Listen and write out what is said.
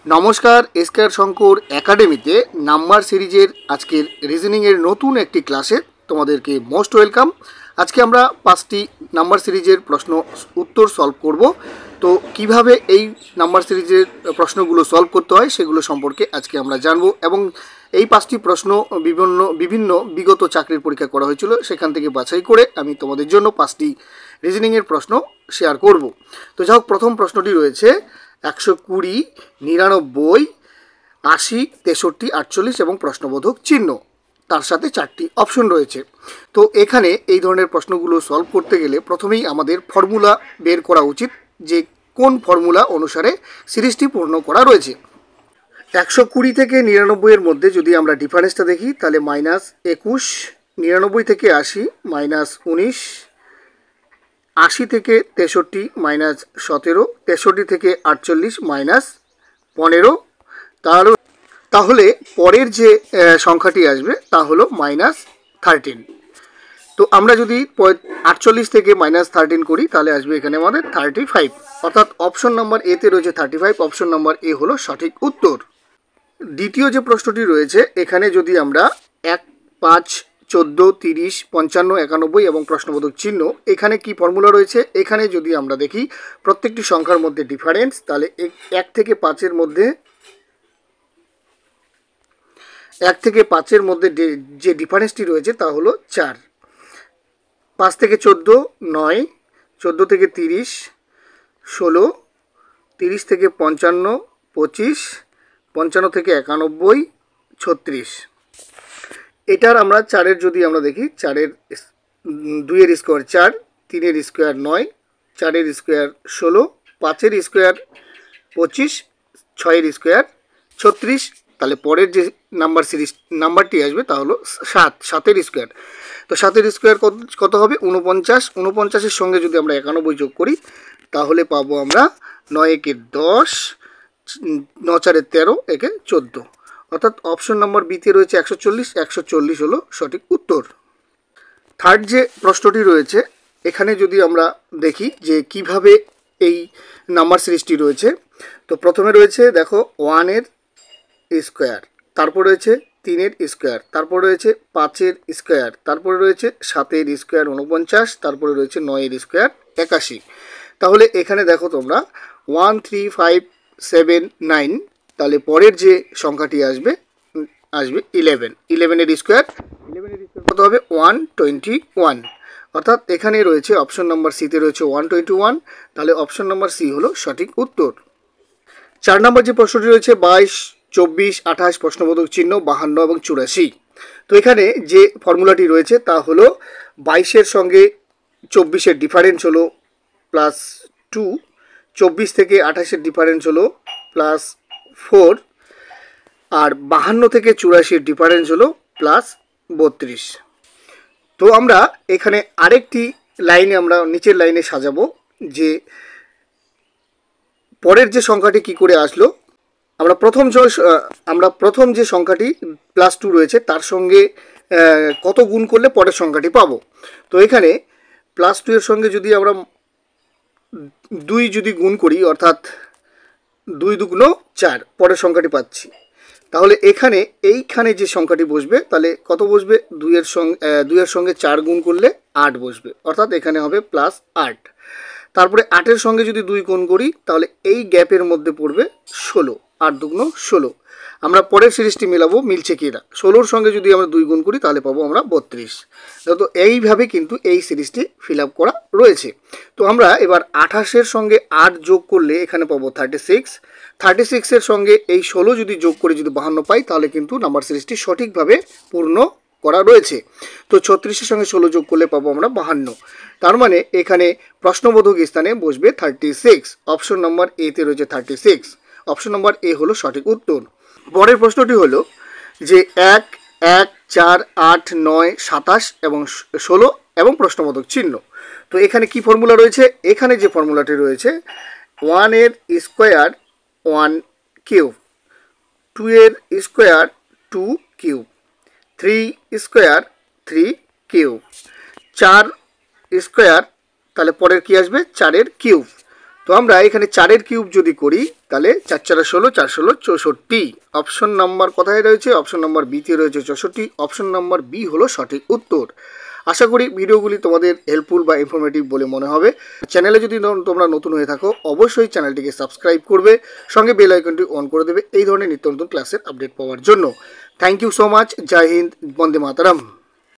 নমস্কার, এসকেআর শঙ্কর একাডেমিতে নাম্বার সিরিজের আজকের রিজনিংয়ের নতুন একটি ক্লাসে তোমাদেরকে মোস্ট ওয়েলকাম। আজকে আমরা 5টি নাম্বার সিরিজের প্রশ্ন উত্তর সলভ করব। তো কিভাবে এই নাম্বার সিরিজের প্রশ্নগুলো সলভ করতে হয় সেগুলো সম্পর্কে আজকে আমরা জানব এবং এই 5টি প্রশ্ন বিভিন্ন বিগত চাকরির পরীক্ষা করা হয়েছিল, সেখান থেকে বাছাই করে আমি তোমাদের জন্য 5টি রিজনিংয়ের প্রশ্ন শেয়ার করব। তো যাই হোক, প্রথম প্রশ্নটি রয়েছে 120, 99, 80, 63, 48 এবং প্রশ্নবোধক চিহ্ন, তার সাথে 4টি অপশন রয়েছে। তো এখানে এই ধরনের প্রশ্নগুলো সলভ করতে গেলে প্রথমেই আমাদের ফর্মুলা বের করা উচিত, যে কোন ফর্মুলা অনুসারে সিরিজটি পূর্ণ করা রয়েছে। 120 থেকে 99 এর মধ্যে যদি আমরা ডিফারেন্সটা দেখি তাহলে -21, 99 থেকে 80 -19, 80 থেকে 63 -17, 63 থেকে 48 -15। তাহলে পরের যে সংখ্যাটি আসবে তা হলো -13। তো আমরা যদি 48 থেকে -13 করি তাহলে আসবে এখানে আমাদের 35, অর্থাৎ অপশন নাম্বার এতে রয়েছে 35, অপশন নাম্বার এ হলো সঠিক উত্তর। দ্বিতীয় যে প্রশ্নটি রয়েছে এখানে যদি আমরা 1, 5, 14, 30, 55, 91 এবং প্রশ্নবোধক চিহ্ন, এখানে কি ফর্মুলা রয়েছে, এখানে যদি আমরা দেখি প্রত্যেকটি সংখ্যার মধ্যে ডিফারেন্স, তাহলে 1 থেকে 5-এর মধ্যে যে ডিফারেন্সটি রয়েছে তা হলো 4। 5 থেকে 14 9, 14 থেকে 30 16, 30 থেকে 55 25, 55 থেকে 91 36। এটার আমরা 4-এর যদি আমরা দেখি, 4-এর 2-এর স্কোয়ার 4, 3-এর স্কোয়ার 9, 4-এর স্কোয়ার 16, 5-এর স্কোয়ার 25, 6-এর স্কোয়ার 36। তাহলে পরের যে নাম্বারটি আসবে তা হলো 7, 7-এর স্কোয়ার। তো 7-এর স্কোয়ার কত হবে? 49। 49-এর সঙ্গে যদি আমরা 91 যোগ করি তাহলে পাবো আমরা 9 একে 10, 9 4-এ 13, একে 14, অর্থাৎ অপশন নাম্বার বিতে রয়েছে 140। 140 হলো সঠিক উত্তর। থার্ড যে প্রশ্নটি রয়েছে এখানে যদি আমরা দেখি যে কিভাবে এই নাম্বার সিরিজটি রয়েছে, তো প্রথমে রয়েছে দেখো 1-এর স্কোয়ার, তারপর রয়েছে 3-এর স্কোয়ার, তারপর রয়েছে 5-এর স্কোয়ার, তারপরে রয়েছে 7-এর স্কোয়ার 49, তারপরে রয়েছে 9-এর স্কোয়ার 81। তাহলে এখানে দেখো তোমরা 1 3 5 7 9, তাহলে পরের যে সংখ্যাটি আসবে 11। 11-এর স্কোয়ার কত হবে? 121, অর্থাৎ এখানে রয়েছে অপশন নাম্বার সিতে রয়েছে 121। তাহলে অপশন নাম্বার সি হলো সঠিক উত্তর। 4 নম্বর যে প্রশ্নটি রয়েছে 22, 24, 28 প্রশ্নবোধক চিহ্ন 52 এবং 84। তো এখানে যে ফর্মুলাটি রয়েছে তা হলো 22-এর সঙ্গে 24-এর ডিফারেন্স হলো +2, 24 থেকে 28-এর ডিফারেন্স হলো +4, আর 52 থেকে 84-এর ডিফারেন্স হলো +32। তো আমরা এখানে আরেকটি লাইনে আমরা নিচের লাইনে সাজাবো যে পরের যে সংখ্যাটি কি করে আসলো। আমরা প্রথম যে সংখ্যাটি +2 রয়েছে তার সঙ্গে কত গুণ করলে পরের সংখ্যাটি পাবো। তো এখানে +2 এর সঙ্গে যদি আমরা 2 যদি গুণ করি, অর্থাৎ 2 দুগুণ 4, পরের সংখ্যাটি পাচ্ছি। তাহলে এইখানে যে সংখ্যাটি বসবে তাহলে কত বসবে? 2-এর সঙ্গে 4 গুণ করলে 8 বসবে, অর্থাৎ এখানে হবে +8। তারপরে 8-এর সঙ্গে যদি 2 গুণ করি তাহলে এই গ্যাপের মধ্যে পড়বে 16, 8 দুগুণ 16। আমরা পরের সিরিজটি মেলাবো মিলছে কি না। 16-র সঙ্গে যদি আমরা 2 গুণ করি তাহলে পাবো আমরা 32। তো এইভাবে কিন্তু এই সিরিজটি ফিল আপ করা রয়েছে। তো আমরা এবার 28-এর সঙ্গে 8 যোগ করলে এখানে পাবো 36। 36-এর সঙ্গে এই 16 যদি যোগ করে যদি 52 পাই তাহলে কিন্তু নাম্বার সিরিজটি সঠিকভাবে পূর্ণ করা রয়েছে। তো 36-এর সঙ্গে 16 যোগ করলে পাবো আমরা 52। তার মানে এখানে প্রশ্নবোধক স্থানে বসবে 36। অপশন নাম্বার এতে রয়েছে 36। অপশন নাম্বার এ হলো সঠিক উত্তর। পরের প্রশ্নটি হলো যে 1, 1, 4, 8, 9, 27 এবং 16 এবং প্রশ্নবোধক চিহ্ন। তো এখানে কি ফর্মুলা রয়েছে? এখানে যে ফর্মুলাটি রয়েছে 1-এর স্কোয়ার 1 কিউব, 2-এর square 2 cube, 3 square 3 cube, 4 square, তাহলে পরের কি আসবে? 4-এর কিউব, তো আমরা এখানে 4-এর কিউব যদি করি তাহলে 4 4 16, 4 16 64। অপশন নাম্বার কোথায় রয়েছে? অপশন নাম্বার বিতে রয়েছে 64। অপশন নাম্বার বি হলো সঠিক উত্তর। আশা করি ভিডিওগুলি তোমাদের হেল্পফুল বা ইনফরমেটিভ বলে মনে হবে। চ্যানেলে যদি তোমরা নতুন হয়ে থাকো অবশ্যই চ্যানেলটিকে সাবস্ক্রাইব করবে, সঙ্গে বেল আইকনটি অন করে দেবে এই ধরনের নিত্য নতুন ক্লাসের আপডেট পাওয়ার জন্য। Thank you so much. জয় হিন্দ, বন্দে মাতরম।